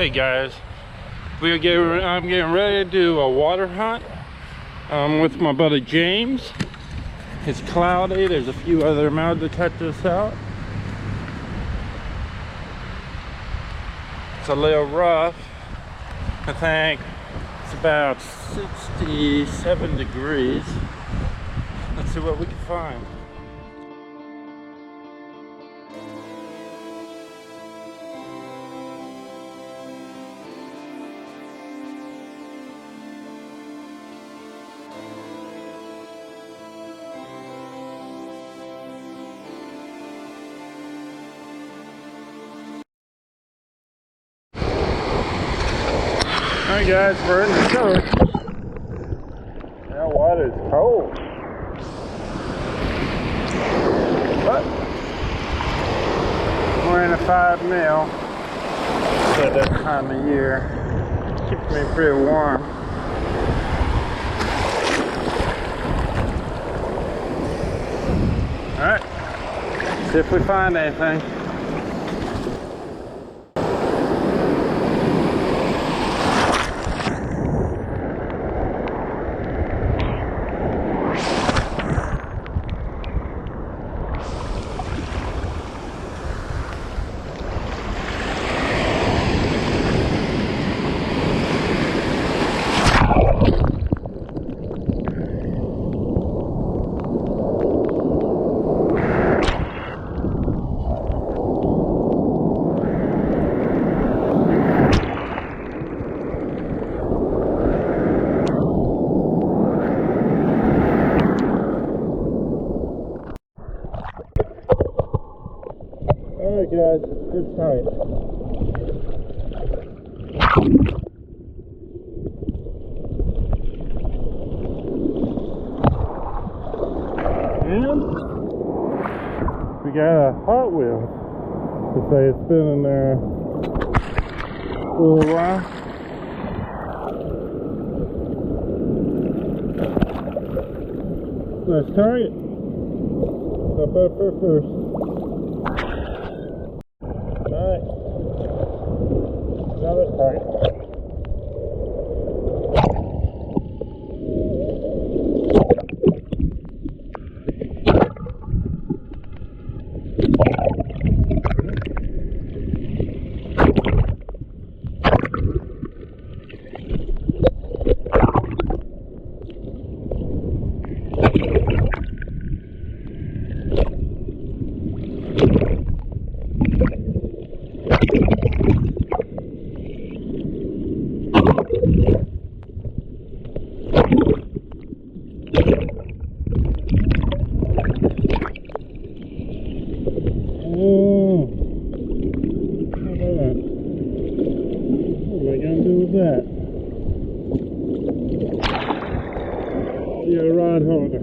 Hey guys, I'm getting ready to do a water hunt with my buddy James. It's cloudy. There's a few other metal detectors out. It's a little rough. I think it's about 67 degrees. Let's see what we can find. Alright guys, we're in the church. That water's cold. But we're in a 5 mil at that time of year. Keeps me pretty warm. Alright, see if we find anything. Alright guys, good sight. And we got a Hot Wheel. To say it's been in there for a little while. Nice target. Up for first. Alright, another target. That. You're a rod holder.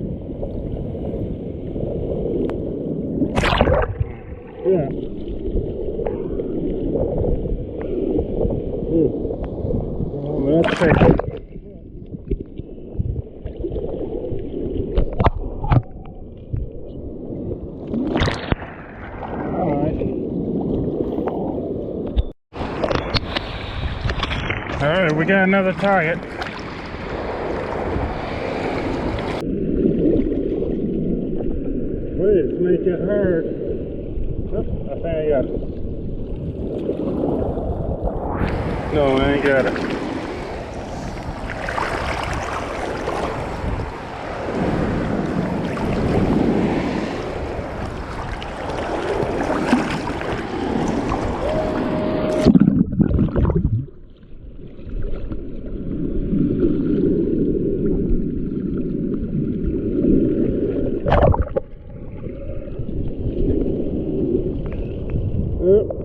Yeah. Well, let's take it. Alright, we got another target. Please make it hurt. Oop, I think I got it. No, I ain't got it.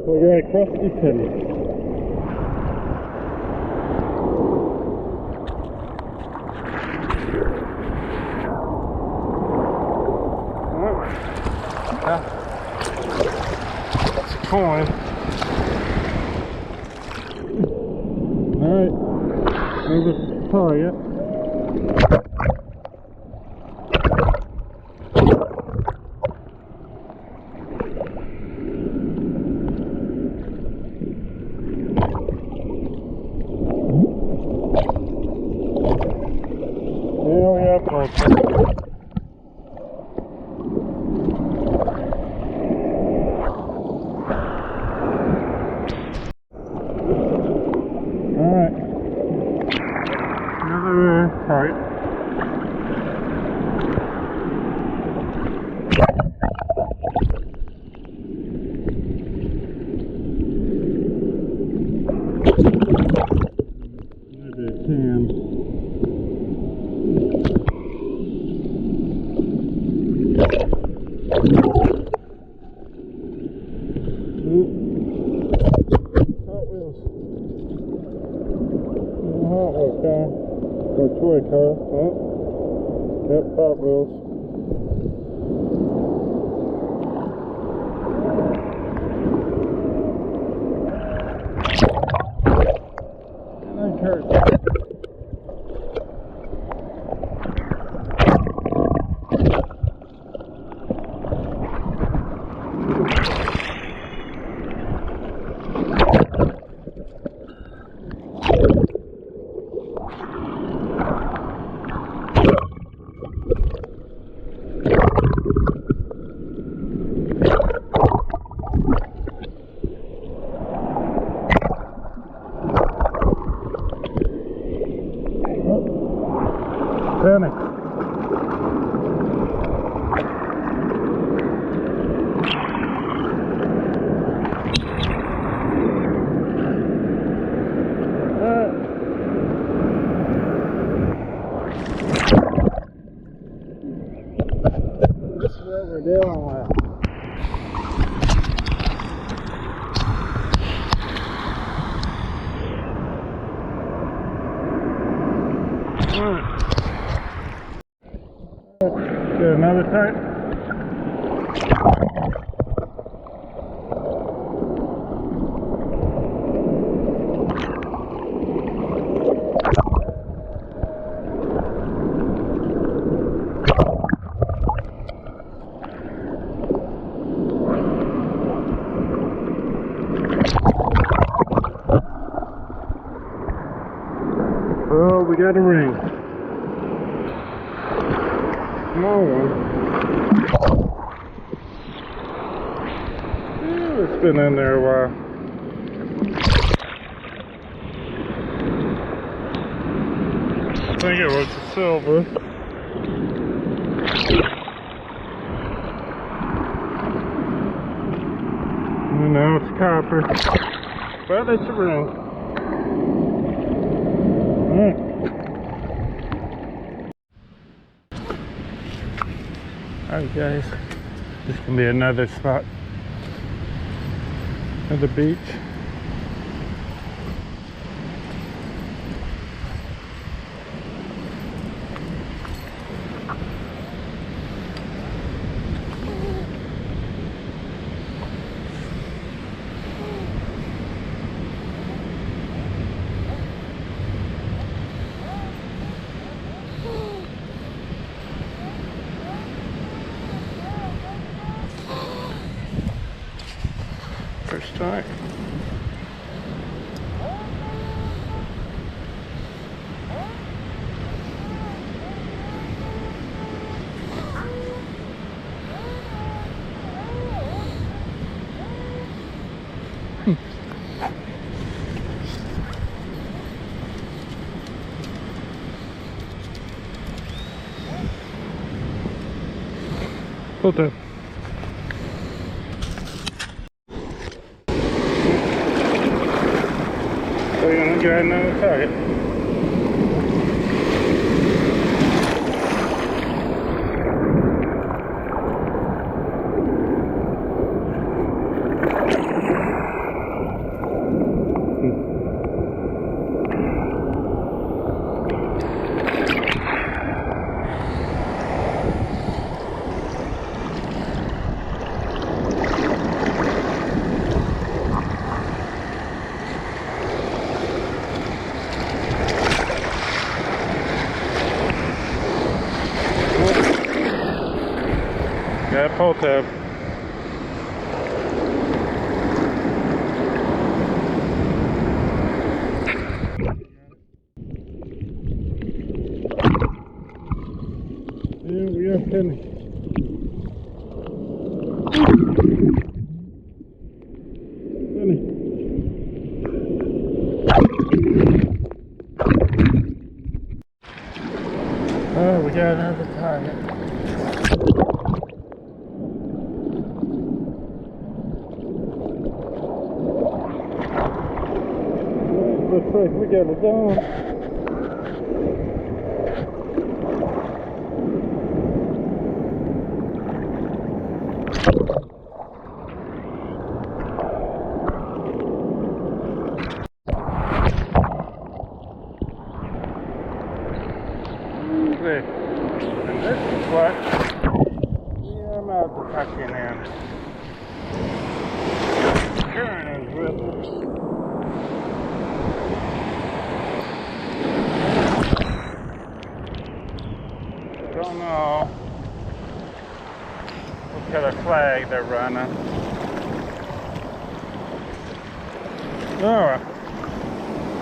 We got a crusty penny. That's a coin. Alright, another target. way, Carl? Huh? Yep, pop wheels. And then Kurt. Panic. This is what we're dealing with. Get another type. Oh, we got a ring. Small one. Ooh, it's been in there a while. I think it was silver. And now it's copper. But it's a ring. Alright. Alright guys, this can be another spot, another beach. First time. Pull that. So you're gonna get another target. Yeah, pull tab. Yeah, we are Penny. Penny. Oh, we got another target. Looks like we got it down. flag they're running. Oh,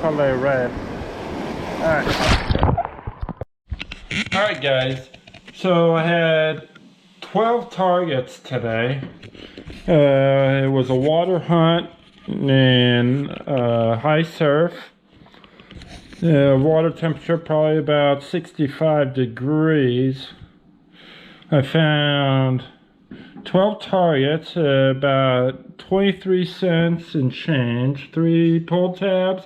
probably red. Alright guys, so I had 12 targets today. It was a water hunt and high surf. Water temperature probably about 65 degrees. I found 12 targets, about 23 cents and change, 3 pull tabs,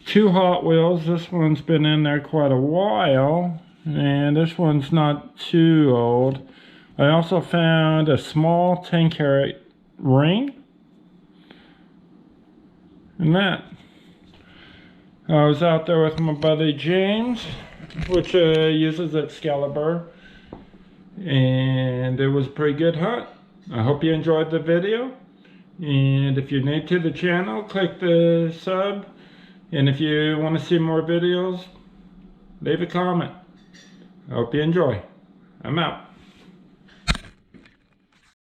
2 Hot Wheels. This one's been in there quite a while, and this one's not too old. I also found a small 10-carat ring, and that. I was out there with my buddy James, which uses Excalibur, and it was a pretty good hunt. I hope you enjoyed the video, and if you're new to the channel, click the sub, and if you want to see more videos, leave a comment. I hope you enjoy. I'm out.